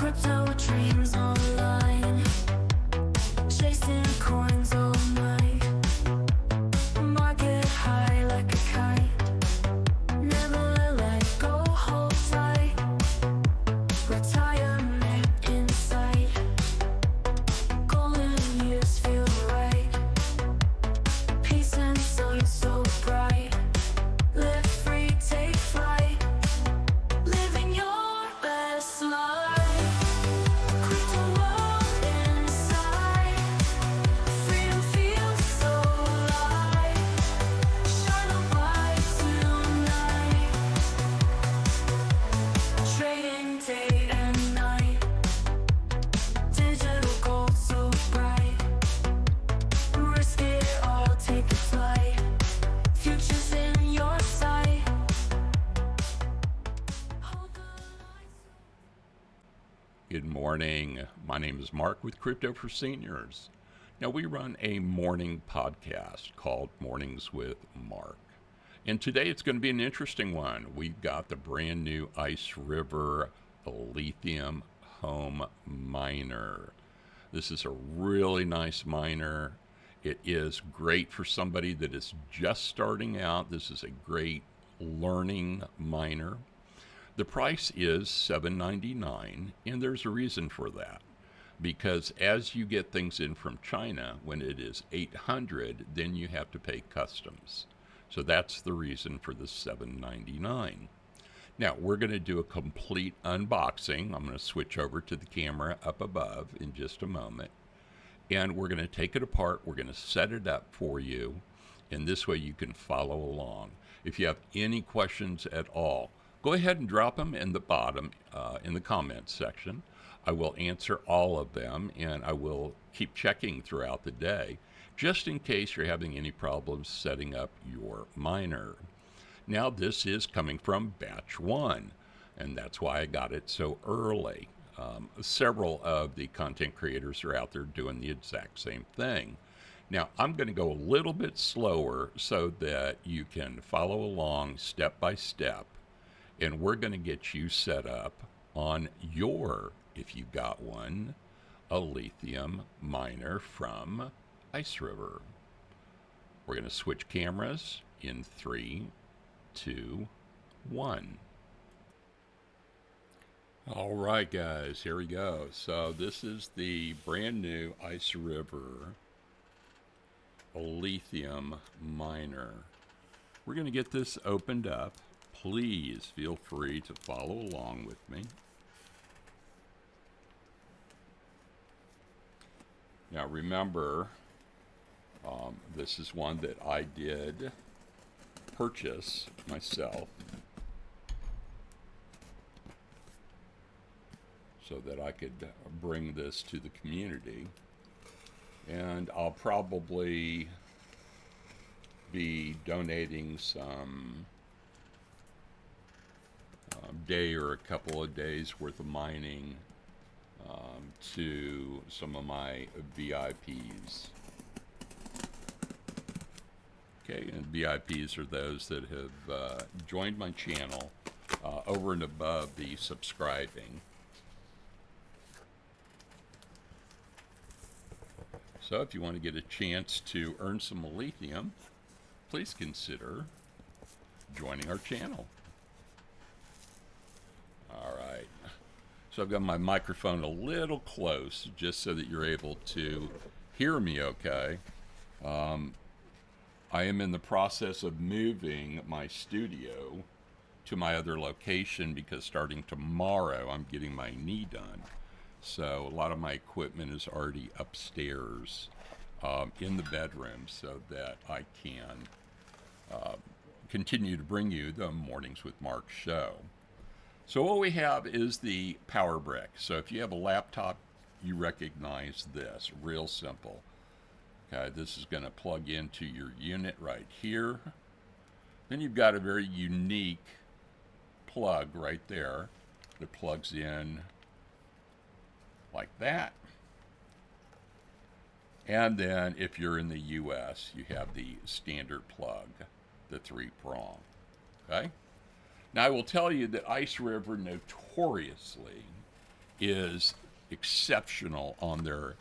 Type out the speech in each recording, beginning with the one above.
Crypto dreams online, chasing coins all night. Market high like a kite, never let go, hold tight. Retirement in sight, golden years feel right. Peace and sun so bright, live free, take flight. Living your best life, crypto world inside. Freedom feels so light, shine a light tonight. Trading day and night, digital gold so bright. Risk it all, take a flight. Future's in your sight. Hold the lights. Good morning. My name is Mark with Crypto for Seniors. Now, we run a morning podcast called Mornings with Mark. And today it's going to be an interesting one. We've got the brand new IceRiver lithium home miner. This is a really nice miner. It is great for somebody that is just starting out. This is a great learning miner. The price is $7.99, and there's a reason for that. Because as you get things in from China, when it is $800, then you have to pay customs. So that's the reason for the $7.99. Now, we're going to do a complete unboxing. I'm going to switch over to the camera up above in just a moment. And we're going to take it apart. We're going to set it up for you. And this way you can follow along. If you have any questions at all, go ahead and drop them in the bottom, in the comments section. I will answer all of them, and I will keep checking throughout the day, just in case you're having any problems setting up your miner. Now, this is coming from batch 1, and that's why I got it so early. Several of the content creators are out there doing the exact same thing. Now, I'm going to go a little bit slower so that you can follow along step by step, and we're going to get you set up on your, if you got one, a lithium miner from IceRiver. We're going to switch cameras in 3, 2, 1. All right, guys, here we go. So this is the brand new IceRiver lithium miner. We're going to get this opened up. Please feel free to follow along with me. Now remember, this is one that I did purchase myself so that I could bring this to the community. And I'll probably be donating some day or a couple of days worth of mining to some of my VIPs. Okay, and VIPs are those that have joined my channel over and above the subscribing. So if you want to get a chance to earn some lithium, please consider joining our channel. All right. So I've got my microphone a little close just so that you're able to hear me okay. I am in the process of moving my studio to my other location because starting tomorrow I'm getting my knee done. So a lot of my equipment is already upstairs in the bedroom so that I can continue to bring you the Mornings with Mark show. So what we have is the power brick. So if you have a laptop, you recognize this. Real simple. Okay, this is going to plug into your unit right here. Then you've got a very unique plug right there that plugs in like that. And then if you're in the US, you have the standard plug, the 3-prong. Okay? Now I will tell you that IceRiver notoriously is exceptional on their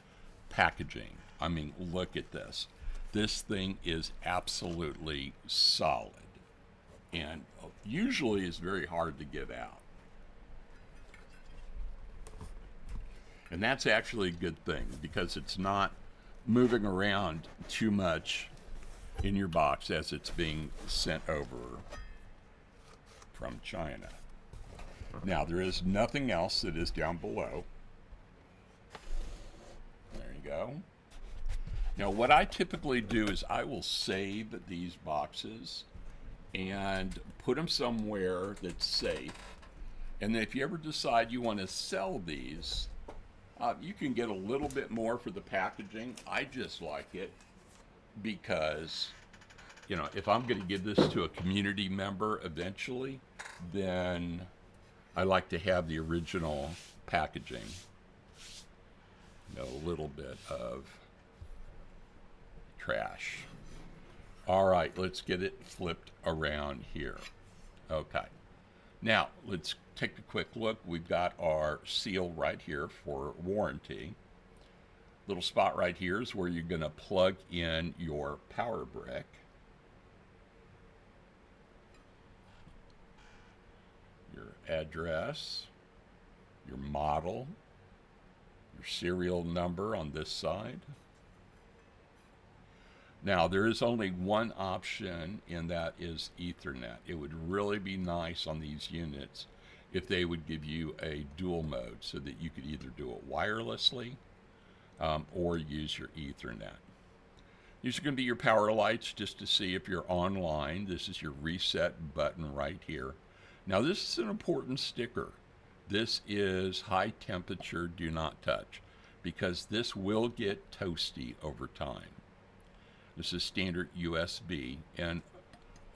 packaging. I mean, look at this. This thing is absolutely solid and usually is very hard to get out. And that's actually a good thing because it's not moving around too much in your box as it's being sent over from China. Now, there is nothing else that is down below. There you go. Now, what I typically do is I will save these boxes and put them somewhere that's safe. And then if you ever decide you want to sell these, you can get a little bit more for the packaging. I just like it because, you know, if I'm going to give this to a community member eventually, then I like to have the original packaging. You know, a little bit of trash. All right, let's get it flipped around here. Okay. Now, let's take a quick look. We've got our seal right here for warranty. Little spot right here is where you're going to plug in your power brick. Your address, your model, your serial number on this side. Now, there is only one option, and that is Ethernet. It would really be nice on these units if they would give you a dual mode so that you could either do it wirelessly or use your Ethernet. These are going to be your power lights just to see if you're online. This is your reset button right here. Now, this is an important sticker. This is high temperature, do not touch, because this will get toasty over time. This is standard USB, and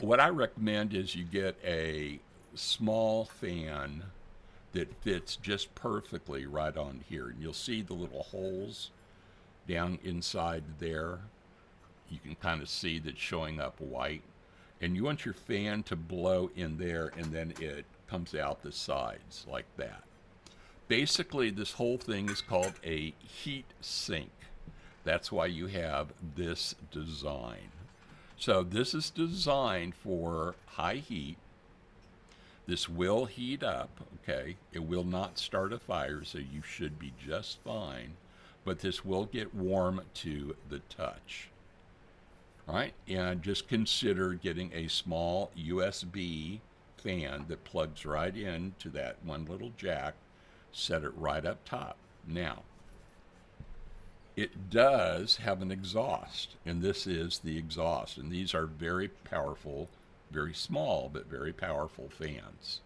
what I recommend is you get a small fan that fits just perfectly right on here. And you'll see the little holes down inside there. You can kind of see that showing up white. And you want your fan to blow in there, and then it comes out the sides like that. Basically, this whole thing is called a heat sink. That's why you have this design. So this is designed for high heat. This will heat up, okay? It will not start a fire, so you should be just fine. But this will get warm to the touch. All right, and just consider getting a small USB fan that plugs right into that one little jack. Set it right up top. Now, it does have an exhaust, and this is the exhaust. And these are very powerful, very small, but very powerful fans.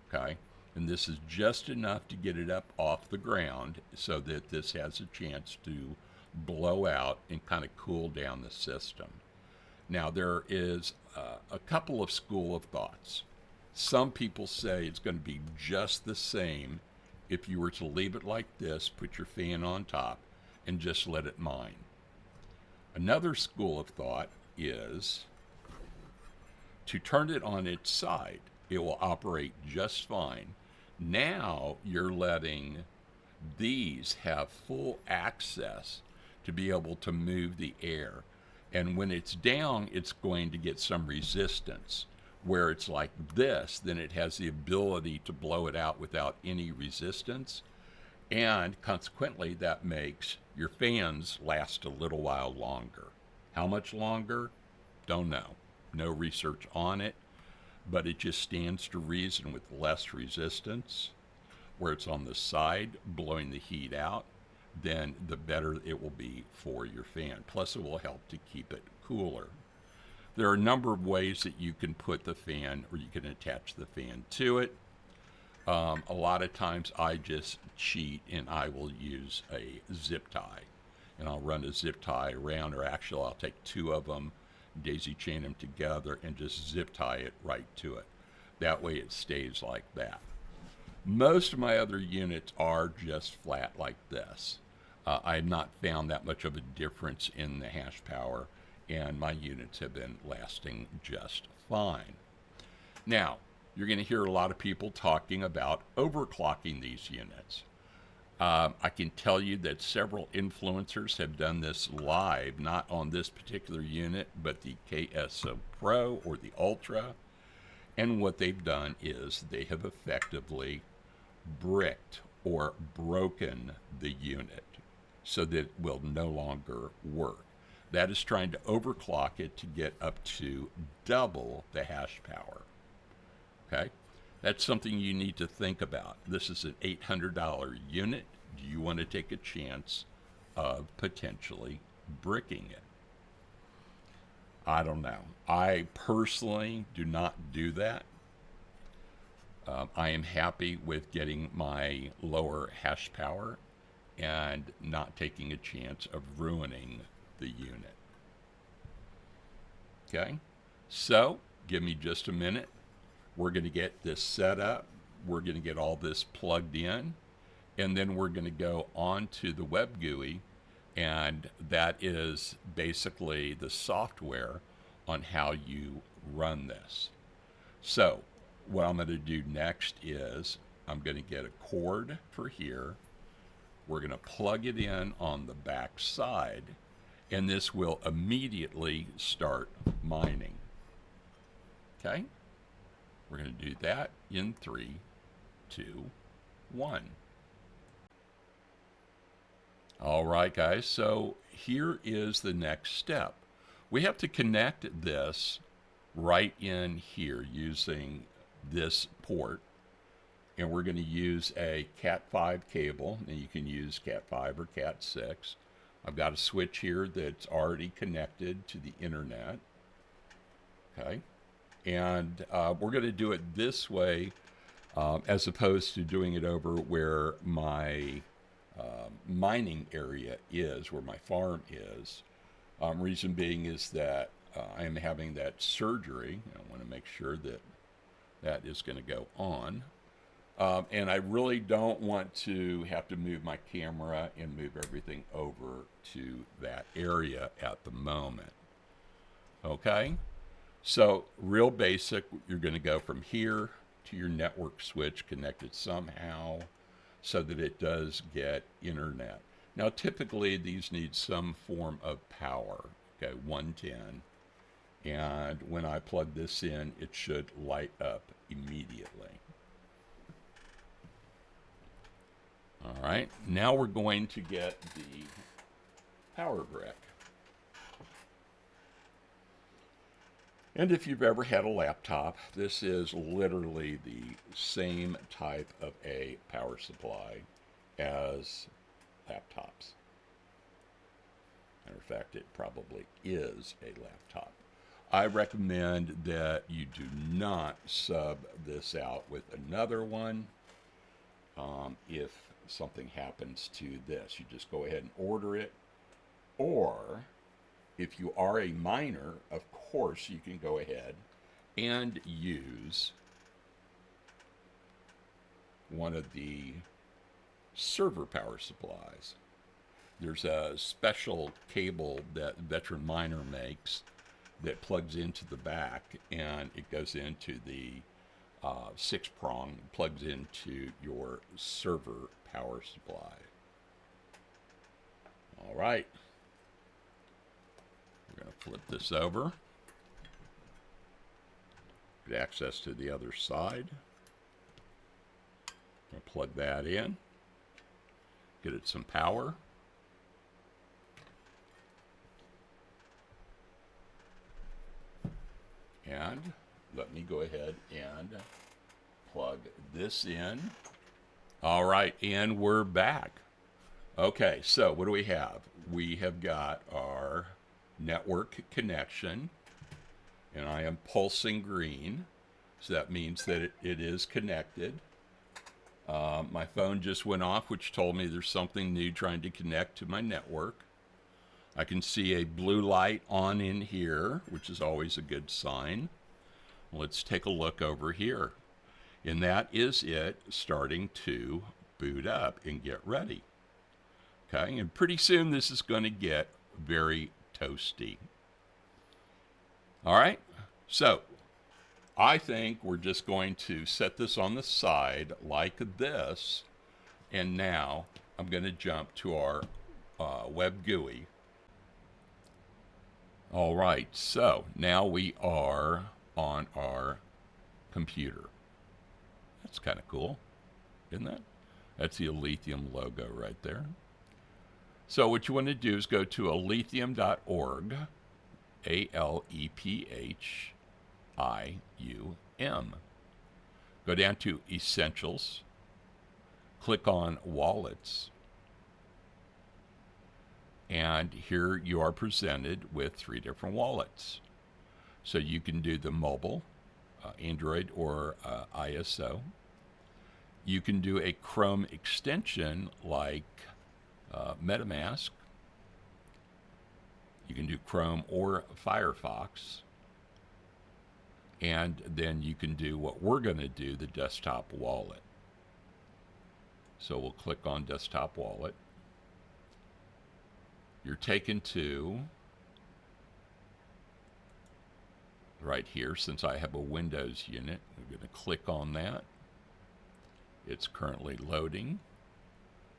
Okay? And this is just enough to get it up off the ground so that this has a chance to blow out and kind of cool down the system. Now, there is a couple of school of thoughts. Some people say it's going to be just the same if you were to leave it like this, put your fan on top, and just let it mine. Another school of thought is to turn it on its side. It will operate just fine. Now you're letting these have full access to be able to move the air. And when it's down, it's going to get some resistance. Where it's like this, then it has the ability to blow it out without any resistance. And consequently, that makes your fans last a little while longer. How much longer? Don't know. No research on it, but it just stands to reason with less resistance, where it's on the side blowing the heat out, then the better it will be for your fan. Plus, it will help to keep it cooler. There are a number of ways that you can put the fan, or you can attach the fan to it. A lot of times I just cheat and I will use a zip tie. And I'll run a zip tie around, or actually I'll take two of them, daisy chain them together, and just zip tie it right to it. That way it stays like that. Most of my other units are just flat like this. I have not found that much of a difference in the hash power, and my units have been lasting just fine. Now, you're going to hear a lot of people talking about overclocking these units. I can tell you that several influencers have done this live, not on this particular unit, but the KSO Pro or the Ultra. And what they've done is they have effectively bricked or broken the unit so that it will no longer work. That is trying to overclock it to get up to double the hash power. Okay? That's something you need to think about. This is an $800 unit. Do you want to take a chance of potentially bricking it? I don't know. I personally do not do that. I am happy with getting my lower hash power and not taking a chance of ruining the unit. Okay? So, give me just a minute. We're going to get this set up. We're going to get all this plugged in. And then we're going to go on to the web GUI. And that is basically the software on how you run this. So, what I'm going to do next is I'm going to get a cord for here. We're going to plug it in on the back side, and this will immediately start mining. Okay? We're going to do that in 3, 2, 1. All right, guys, so here is the next step. We have to connect this right in here using this port, and we're going to use a Cat5 cable, and you can use Cat5 or Cat6. I've got a switch here that's already connected to the internet. Okay, and we're going to do it this way as opposed to doing it over where my mining area is, where my farm is. Reason being is that I am having that surgery. I want to make sure that that is going to go on. And I really don't want to have to move my camera and move everything over to that area at the moment. Okay? So, real basic, you're going to go from here to your network switch connected somehow so that it does get internet. Now, typically, these need some form of power. Okay, 110. And when I plug this in, it should light up immediately. All right, now we're going to get the power brick. And if you've ever had a laptop, this is literally the same type of a power supply as laptops. Matter of fact, it probably is a laptop. I recommend that you do not sub this out with another one. If something happens to this, you just go ahead and order it. Or if you are a miner, of course, you can go ahead and use one of the server power supplies. There's a special cable that Veteran Miner makes that plugs into the back, and it goes into the 6-prong, plugs into your server power supply. All right. We're going to flip this over. Get access to the other side. I'm going to plug that in. Get it some power. And let me go ahead and plug this in. All right, and we're back. Okay, so what do we have? We have got our network connection, and I am pulsing green, so that means that it is connected. My phone just went off, which told me there's something new trying to connect to my network. I can see a blue light on in here, which is always a good sign. Let's take a look over here. And that is it starting to boot up and get ready. Okay, and pretty soon this is going to get very toasty. All right, so I think we're just going to set this on the side like this. And now I'm going to jump to our web GUI. All right, so now we are on our computer. That's kind of cool, isn't that? That's the Aletheium logo right there. So what you want to do is go to aletheium.org, ALEPHIUM. Go down to Essentials, click on Wallets, and here you are presented with 3 different wallets. So you can do the mobile, Android or ISO. You can do a Chrome extension like MetaMask. You can do Chrome or Firefox. And then you can do what we're going to do, the desktop wallet. So we'll click on desktop wallet. You're taken to right here. Since I have a Windows unit, I'm going to click on that. It's currently loading.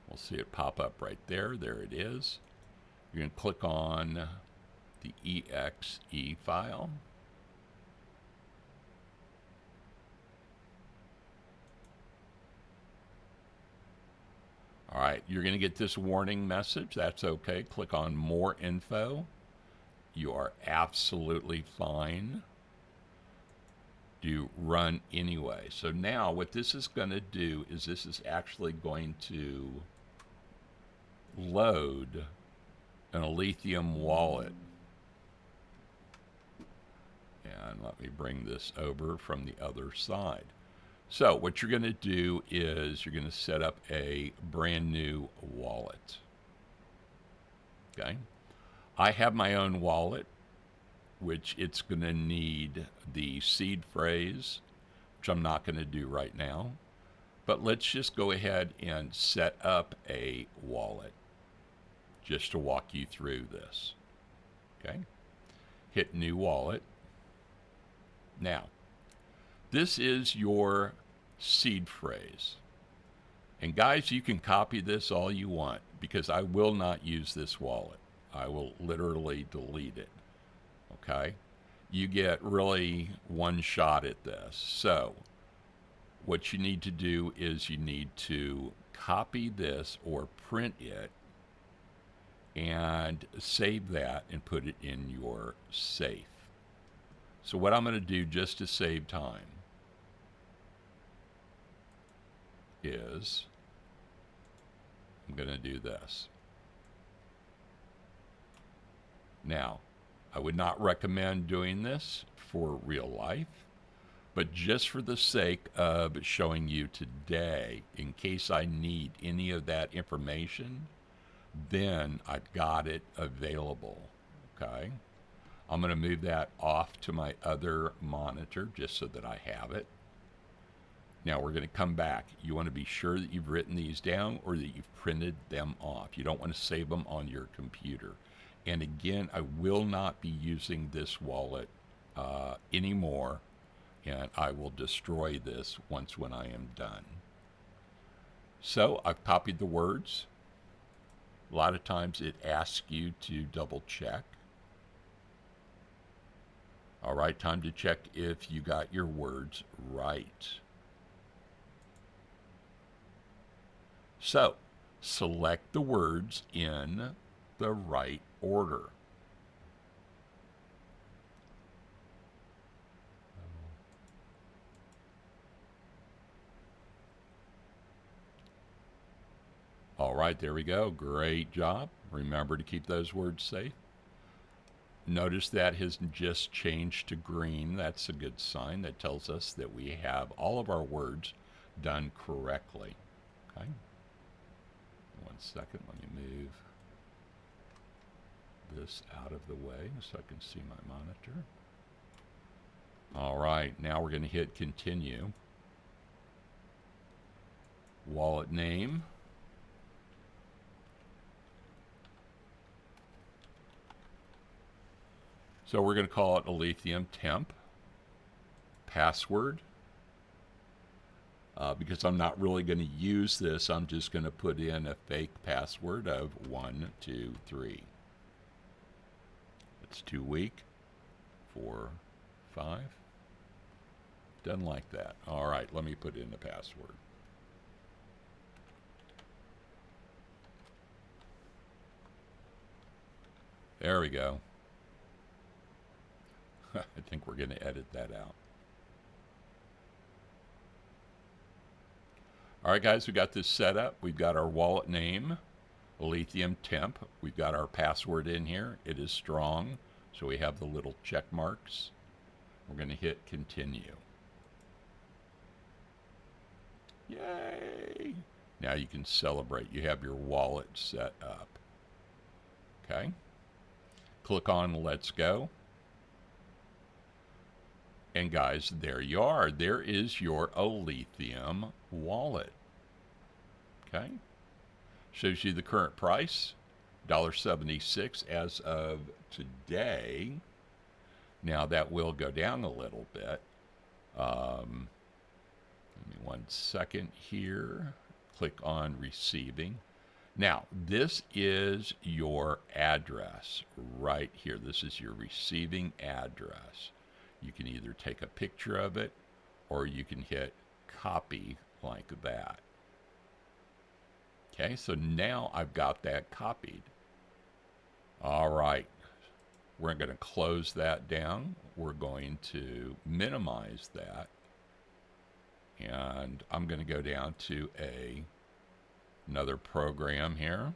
We'll see it pop up right there. There it is. You're going to click on the exe file. All right, you're going to get this warning message. That's okay. Click on More Info. You are absolutely fine to run anyway. So now what this is going to do is this is actually going to load an Aletheium wallet. And let me bring this over from the other side. So what you're going to do is you're going to set up a brand new wallet. Okay. I have my own wallet, which it's going to need the seed phrase, which I'm not going to do right now. But let's just go ahead and set up a wallet just to walk you through this. Okay. Hit new wallet. Now, this is your seed phrase. And guys, you can copy this all you want because I will not use this wallet. I will literally delete it. Okay? You get really one shot at this. So, what you need to do is you need to copy this or print it and save that and put it in your safe. So what I'm going to do just to save time is I'm going to do this. Now, I would not recommend doing this for real life, but just for the sake of showing you today, in case I need any of that information, then I've got it available, okay? I'm going to move that off to my other monitor just so that I have it. Now we're going to come back. You want to be sure that you've written these down or that you've printed them off. You don't want to save them on your computer. And again, I will not be using this wallet anymore, and I will destroy this once when I am done. So I've copied the words. A lot of times it asks you to double check. All right, time to check if you got your words right. So, select the words in the right order. All right, there we go. Great job. Remember to keep those words safe. Notice that has just changed to green. That's a good sign. That tells us that we have all of our words done correctly. Okay. 1 second, let me move this out of the way so I can see my monitor. All right, now we're going to hit continue. Wallet name. So we're going to call it Aletheium Temp. Password. Because I'm not really going to use this, I'm just going to put in a fake password of 123. It's too weak. 4, 5. Doesn't like that. All right, let me put in the password. There we go. I think we're going to edit that out. All right, guys, we got this set up. We've got our wallet name, Lithium Temp. We've got our password in here. It is strong, so we have the little check marks. We're going to hit continue. Yay! Now you can celebrate. You have your wallet set up. Okay. Click on Let's Go. And guys, there you are. There is your Lithium wallet. Okay. Shows you the current price, $1.76 as of today. Now that will go down a little bit. Give me 1 second here. Click on receiving. Now, this is your address right here. This is your receiving address. You can either take a picture of it or you can hit copy like that. Okay, so now I've got that copied. All right, we're going to close that down. We're going to minimize that. And I'm going to go down to another program here.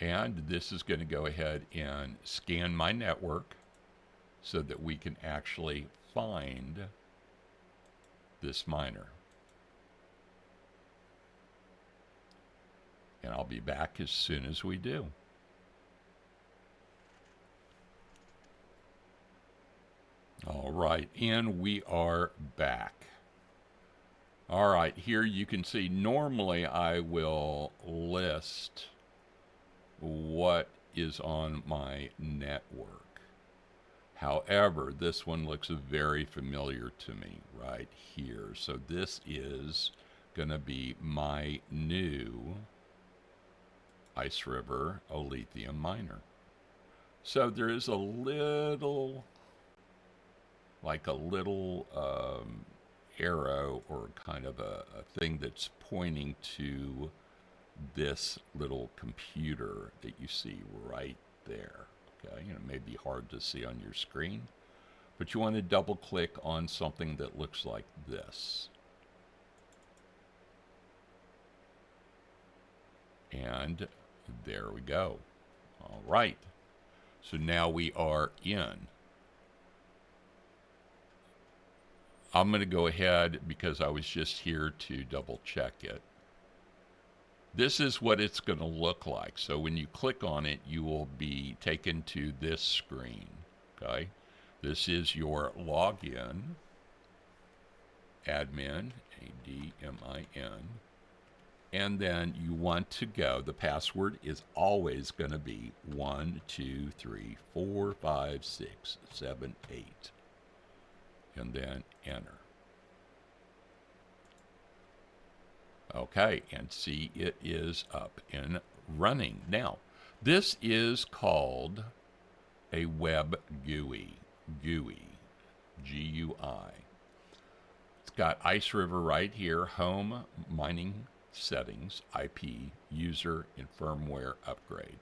And this is going to go ahead and scan my network so that we can actually find this miner. And I'll be back as soon as we do. All right, and we are back. All right, here you can see normally I will list what is on my network. However, this one looks very familiar to me right here. So this is going to be my new IceRiver lithium miner. So there is a little, like a little arrow or kind of a thing that's pointing to this little computer that you see right there. Okay, it may be hard to see on your screen, but you want to double click on something that looks like this. And there we go. All right. So now we are in. I'm going to go ahead because I was just here to double check it. This is what it's going to look like. So when you click on it, you will be taken to this screen. Okay. This is your login, admin, A-D-M-I-N. And then you want to go, the password is always going to be 1, 2, 3, 4, 5, 6, 7, 8. And then enter. Okay, and see, it is up and running. Now, this is called a web GUI, G-U-I. It's got IceRiver right here, home, mining settings, IP, user, and firmware upgrade.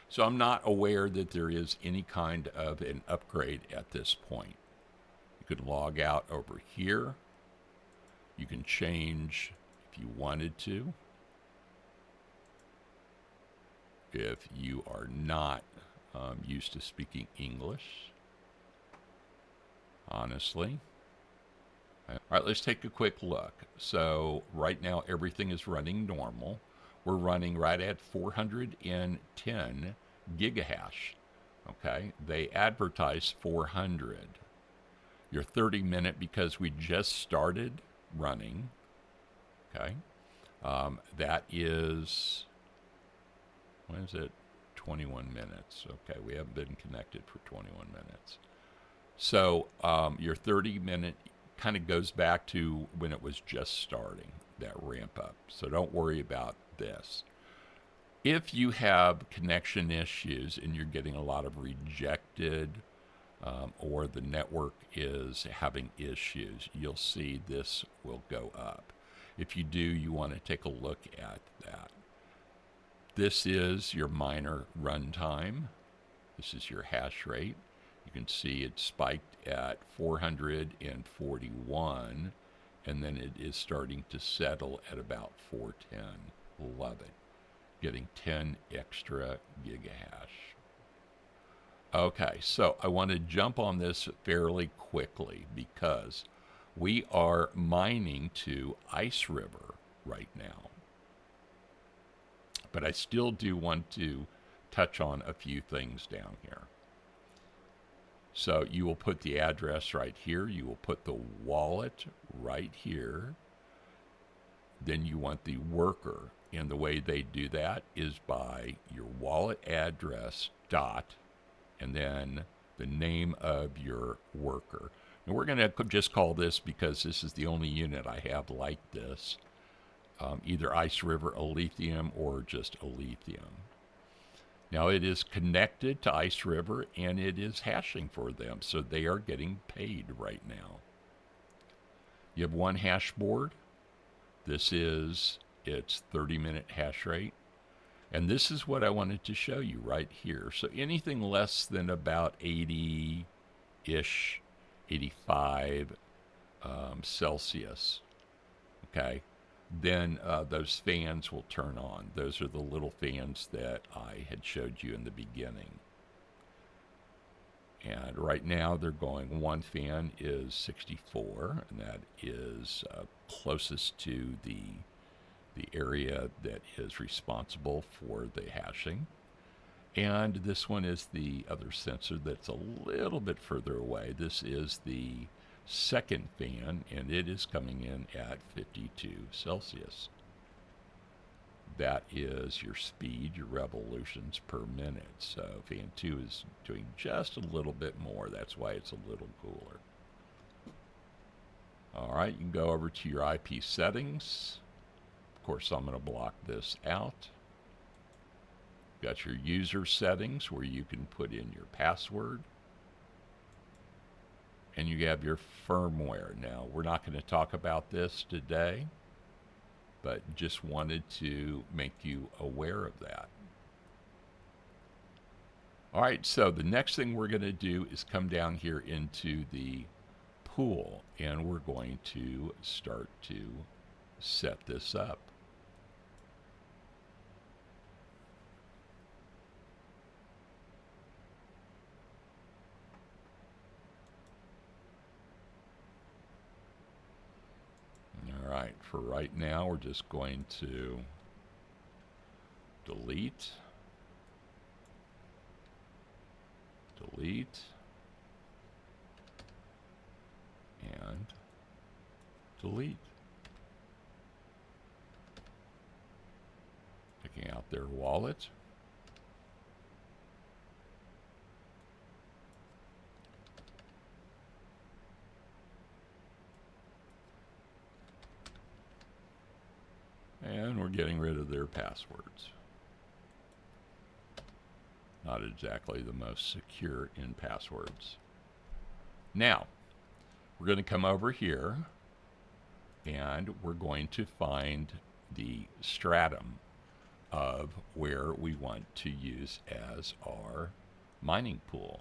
So I'm not aware that there is any kind of an upgrade at this point. You could log out over here. You can change if you wanted to. If you are not used to speaking English, honestly. All right, let's take a quick look. So right now everything is running normal. We're running right at 410 gigahash. Okay, they advertise 400. Your 30-minute, because we just started running. Okay, that is, what is it? 21 minutes. Okay, we haven't been connected for 21 minutes. So your 30-minute kind of goes back to when it was just starting, that ramp up. So don't worry about this. If you have connection issues and you're getting a lot of rejected or the network is having issues, you'll see this will go up. If you do, you want to take a look at that. This is your miner runtime. This is your hash rate. You can see it spiked at 441, and then it is starting to settle at about 410. Love it. Getting 10 extra gigahash. Okay, so I want to jump on this fairly quickly because we are mining to IceRiver right now. But I still do want to touch on a few things down here. So you will put the address right here. You will put the wallet right here. Then you want the worker. And the way they do that is by your wallet address dot and then the name of your worker. And we're going to just call this, because this is the only unit I have like this, either IceRiver ALPH or just ALPH. Now it is connected to IceRiver and it is hashing for them, so they are getting paid right now. You have one hash board. This is its 30-minute hash rate. And this is what I wanted to show you right here. So anything less than about 80-ish, 85 Celsius, okay, then those fans will turn on. Those are the little fans that I had showed you in the beginning. And right now they're going, one fan is 64, and that is closest to the area that is responsible for the hashing. And this one is the other sensor that's a little bit further away. This is the second fan, and it is coming in at 52 Celsius. That is your speed, your revolutions per minute. So fan 2 is doing just a little bit more. That's why it's a little cooler. All right, you can go over to your IP settings. Of course, I'm going to block this out. Got your user settings where you can put in your password. And you have your firmware. Now, we're not going to talk about this today, but just wanted to make you aware of that. All right, so the next thing we're going to do is come down here into the pool, and we're going to start to set this up. All right, for right now, we're just going to delete, and delete. Picking out their wallet. And we're getting rid of their passwords. Not exactly the most secure in passwords. Now, we're going to come over here and we're going to find the stratum of where we want to use as our mining pool.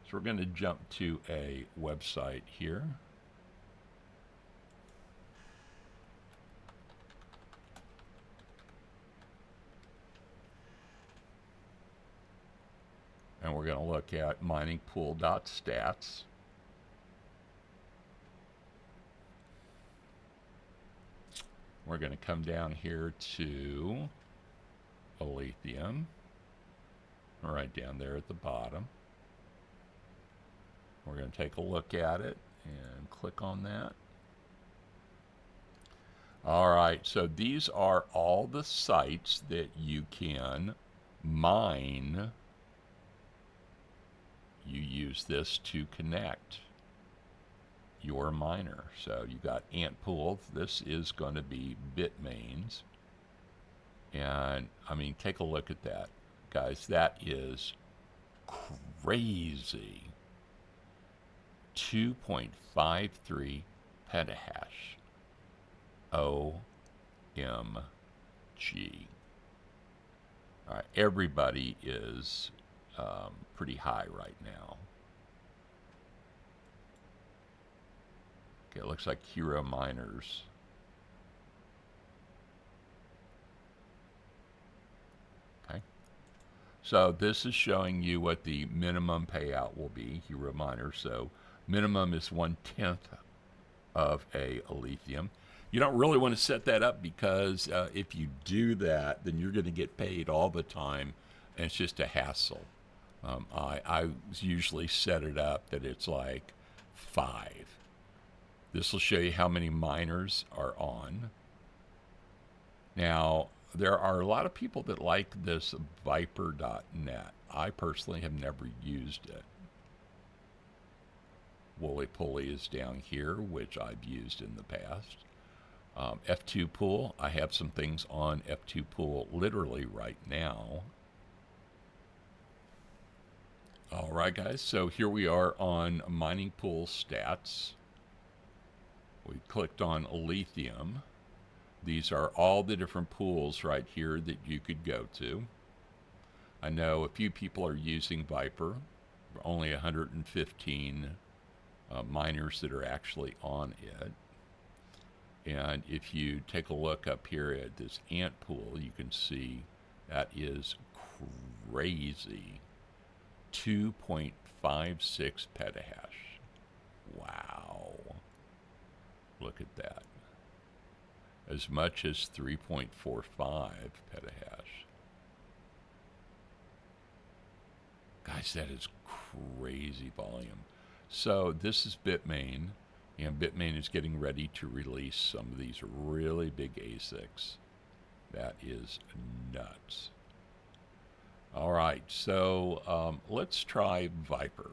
So we're going to jump to a website here. And we're going to look at miningpool.stats. We're going to come down here to ALPH, right down there at the bottom. We're going to take a look at it and click on that. All right, so these are all the sites that you can mine. You use this to connect your miner. So you got Antpool. This is going to be Bitmains. And I mean, take a look at that, guys. That is crazy. 2.53 petahash. OMG. All right, everybody is pretty high right now. Okay, it looks like Hero Miners. Okay. So this is showing you what the minimum payout will be, Hero Miners. So minimum is 1/10 of a lithium. You don't really want to set that up because if you do that, then you're going to get paid all the time, and it's just a hassle. I usually set it up that it's like 5. This will show you how many miners are on. Now, there are a lot of people that like this Viper.net. I personally have never used it. Wooly Pulley is down here, which I've used in the past. F2 Pool, I have some things on F2 Pool literally right now. All right, guys, so here we are on Mining Pool Stats. We clicked on lithium. These are all the different pools right here that you could go to. I know a few people are using Viper, only 115 miners that are actually on it. And if you take a look up here at this ant pool, you can see that is crazy. 2.56 petahash. Wow. Look at that. As much as 3.45 petahash. Guys, that is crazy volume. So this is Bitmain, and Bitmain is getting ready to release some of these really big ASICs. That is nuts. All right, so let's try Viper.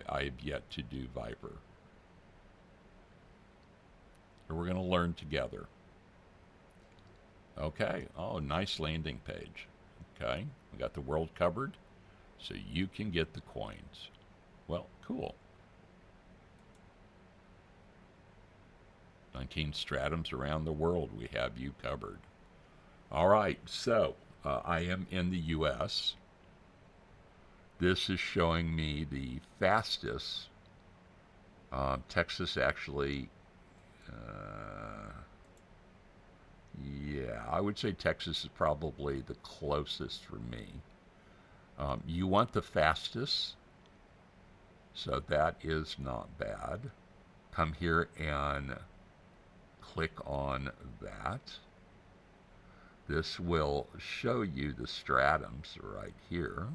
I have yet to do Viper. And we're going to learn together. Okay, oh, nice landing page. Okay, we got the world covered, so you can get the coins. Well, cool. 19 stratums around the world, we have you covered. All right, so I am in the U.S. This is showing me the fastest. Texas actually, yeah, I would say Texas is probably the closest for me. You want the fastest, so that is not bad. Come here and click on that. This will show you the stratums right here.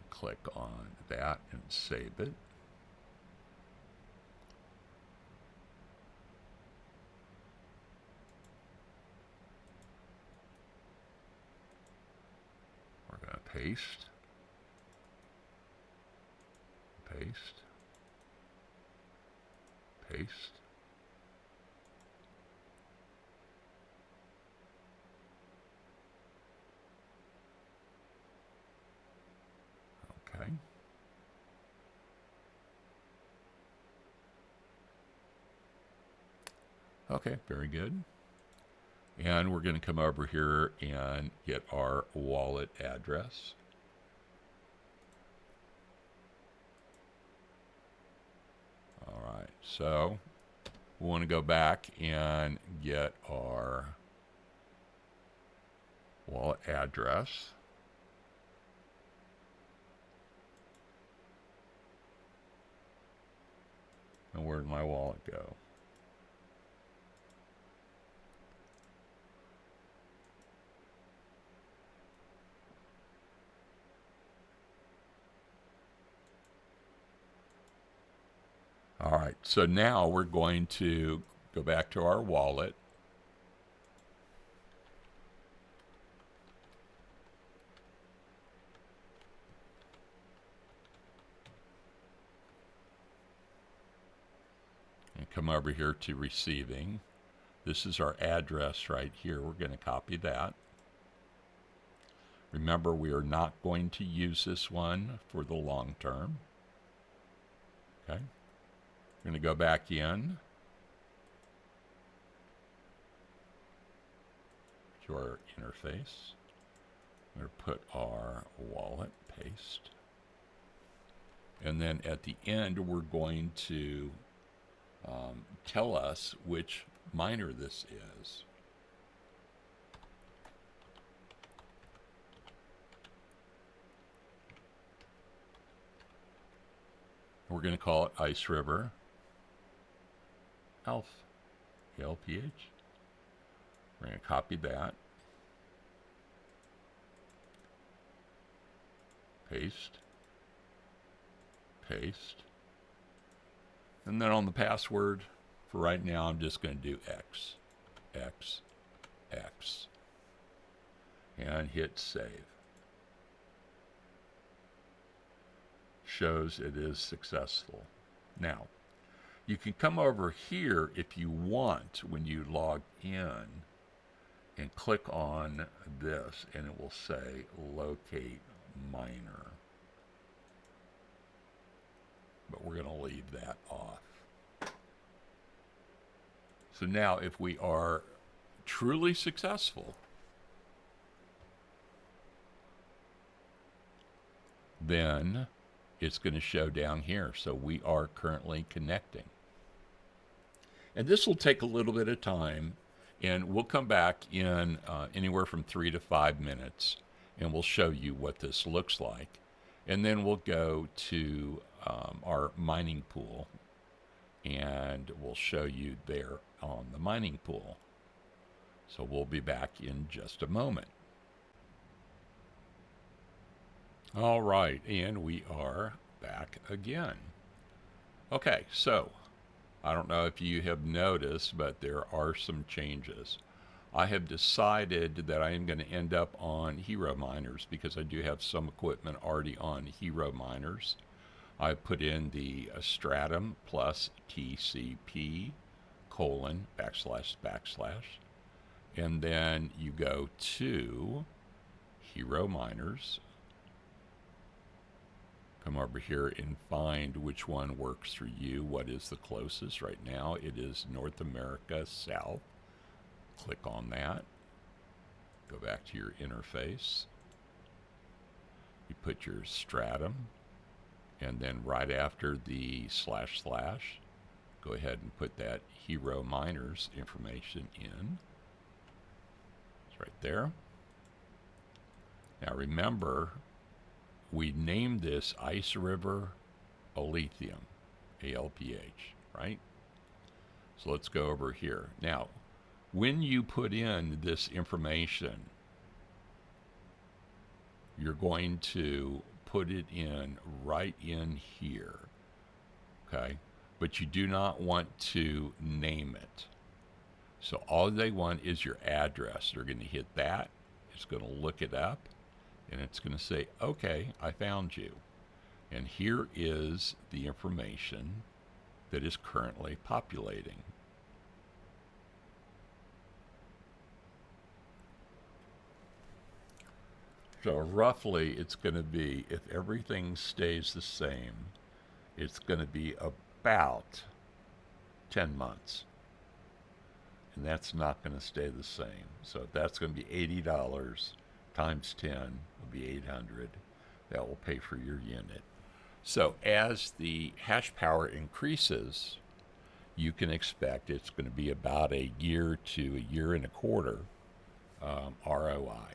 Click on that and save it. We're going to paste, paste, paste. Okay. Okay, very good. And we're going to come over here and get our wallet address. All right, so we want to go back and get our wallet address. And where did my wallet go? right, so now we're going to go back to our wallet. And come over here to receiving. This is our address right here. We're going to copy that. Remember, we are not going to use this one for the long term. Okay. We're going to go back in to our interface. We're going to put our wallet, paste. And then at the end, we're going to tell us which miner this is. We're going to call it IceRiver ALPH. We're going to copy that. Paste. Paste. And then on the password, for right now, I'm just going to do X, X, X, and hit save. Shows it is successful. Now, you can come over here if you want when you log in and click on this, and it will say locate miner. But we're going to leave that off. So now if we are truly successful, then it's going to show down here. So we are currently connecting. And this will take a little bit of time, and we'll come back in anywhere from 3 to 5 minutes, and we'll show you what this looks like. And then we'll go to our mining pool, and we'll show you there on the mining pool. So we'll be back in just a moment. All right, and we are back again. Okay, so I don't know if you have noticed, but there are some changes. I have decided that I am going to end up on Hero miners because I do have some equipment already on Hero miners. I put in the stratum plus TCP : / and then you go to Hero miners. Come over here and find which one works for you. What is the closest right now? It is North America South. Click on that. Go back to your interface. You put your stratum, and then right after the // go ahead and put that Hero miners information in. It's right there. Now remember, we named this IceRiver ALPH, right? So let's go over here. Now, when you put in this information, you're going to put it in right in here, okay? But you do not want to name it. So all they want is your address. They're going to hit that. It's going to look it up, and it's going to say, okay, I found you. And here is the information that is currently populating. So roughly it's going to be, if everything stays the same, it's going to be about 10 months. And that's not going to stay the same. So that's going to be $80 times 10 will be 800. That will pay for your unit. So as the hash power increases, you can expect it's going to be about a year to a year and a quarter ROI.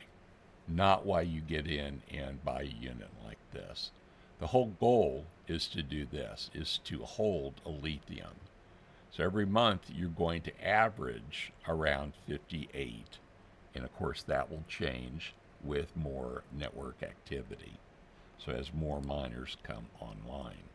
Not why you get in and buy a unit like this. The whole goal is to do this, is to hold a lithium. So every month you're going to average around 58. And of course that will change with more network activity. So as more miners come online.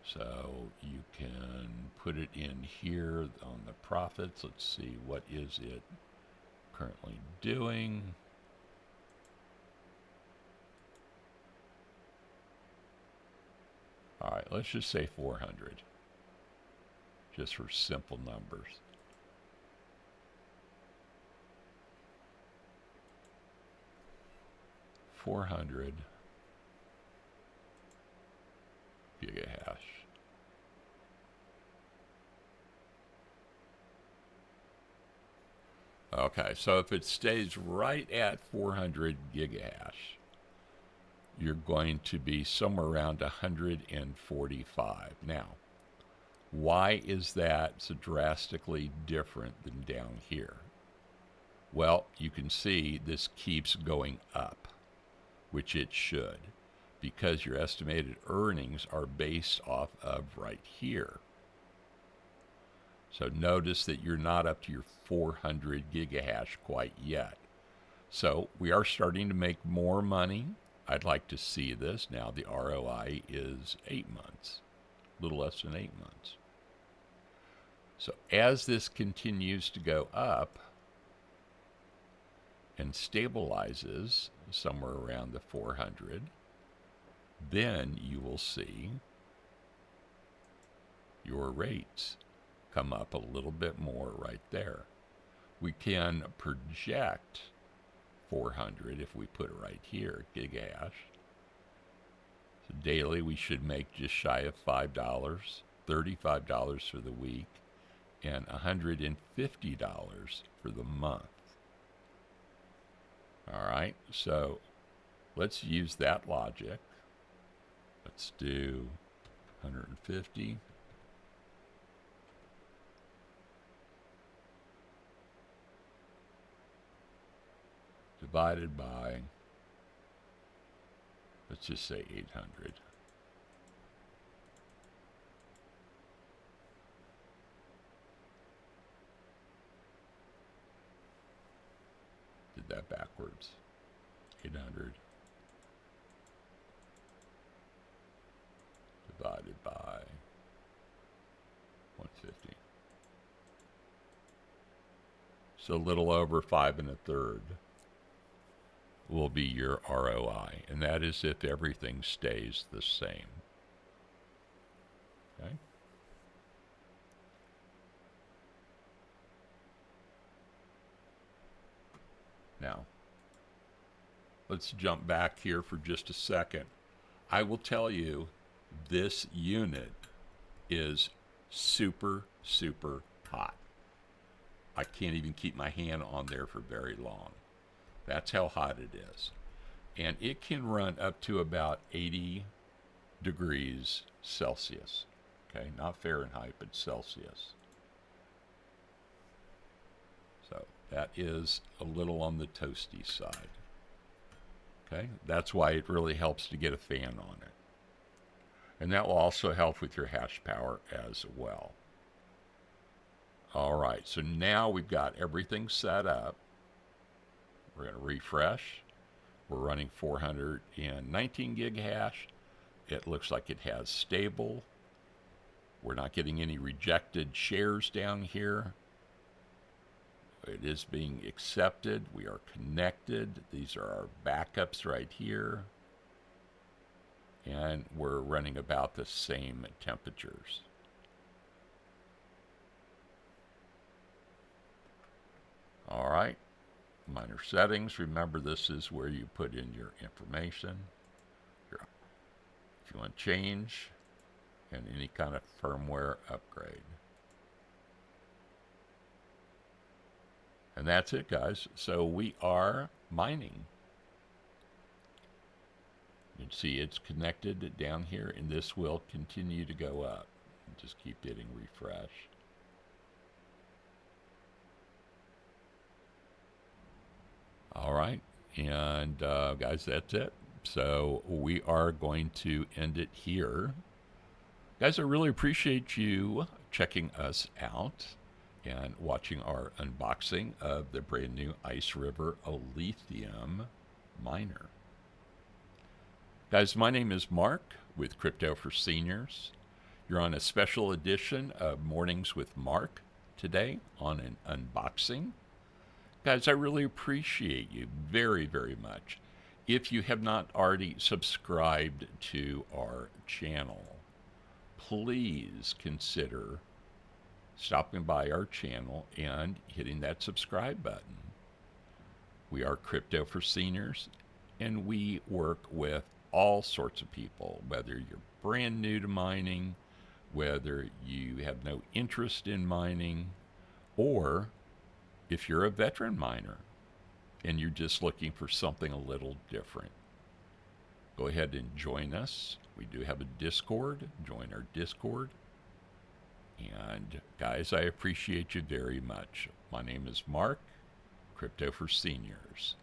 So you can put it in here on the profits. Let's see, what is it currently doing? All right, let's just say 400, just for simple numbers. $400 gigahash. Okay, so if it stays right at 400 gigahash, you're going to be somewhere around 145. Now, why is that so drastically different than down here? Well, you can see this keeps going up, which it should, because your estimated earnings are based off of right here. So notice that you're not up to your 400 gigahash quite yet. So we are starting to make more money. I'd like to see this. Now the ROI is 8 months, a little less than 8 months. So as this continues to go up and stabilizes somewhere around the 400, then you will see your rates come up a little bit more right there. We can project 400 if we put it right here, gigahash. So daily we should make just shy of $5, $35 for the week, and $150 for the month. All right, so let's use that logic. Let's do 150. Divided by, let's just say 800. Did that backwards. 800 divided by 150. So a little over 5 1/3 will be your ROI, and that is if everything stays the same. Okay? Now, let's jump back here for just a second. I will tell you, this unit is super, super hot. I can't even keep my hand on there for very long. That's how hot it is. And it can run up to about 80 degrees Celsius. Okay, not Fahrenheit, but Celsius. So that is a little on the toasty side. Okay, that's why it really helps to get a fan on it. And that will also help with your hash power as well. All right, so now we've got everything set up. We're going to refresh. We're running 419 gig hash. It looks like it has stable. We're not getting any rejected shares down here. It is being accepted. We are connected. These are our backups right here. And we're running about the same temperatures. All right. Minor settings. Remember, this is where you put in your information. If you want to change, and any kind of firmware upgrade. And that's it, guys. So we are mining. You can see it's connected down here, and this will continue to go up. Just keep hitting refresh. All right, and guys, that's it. So we are going to end it here. Guys, I really appreciate you checking us out and watching our unboxing of the brand new IceRiver Lithium miner. Guys, my name is Mark with Crypto for Seniors. You're on a special edition of Mornings with Mark today on an unboxing. Guys, I really appreciate you very, very much. If you have not already subscribed to our channel, please consider stopping by our channel and hitting that subscribe button. We are Crypto for Seniors, and we work with all sorts of people, whether you're brand new to mining, whether you have no interest in mining, or if you're a veteran miner and you're just looking for something a little different. Go ahead and join us. We do have a Discord. Join our Discord. And guys, I appreciate you very much. My name is Mark, Crypto for Seniors.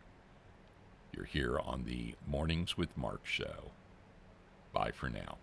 You're here on the Mornings with Mark show. Bye for now.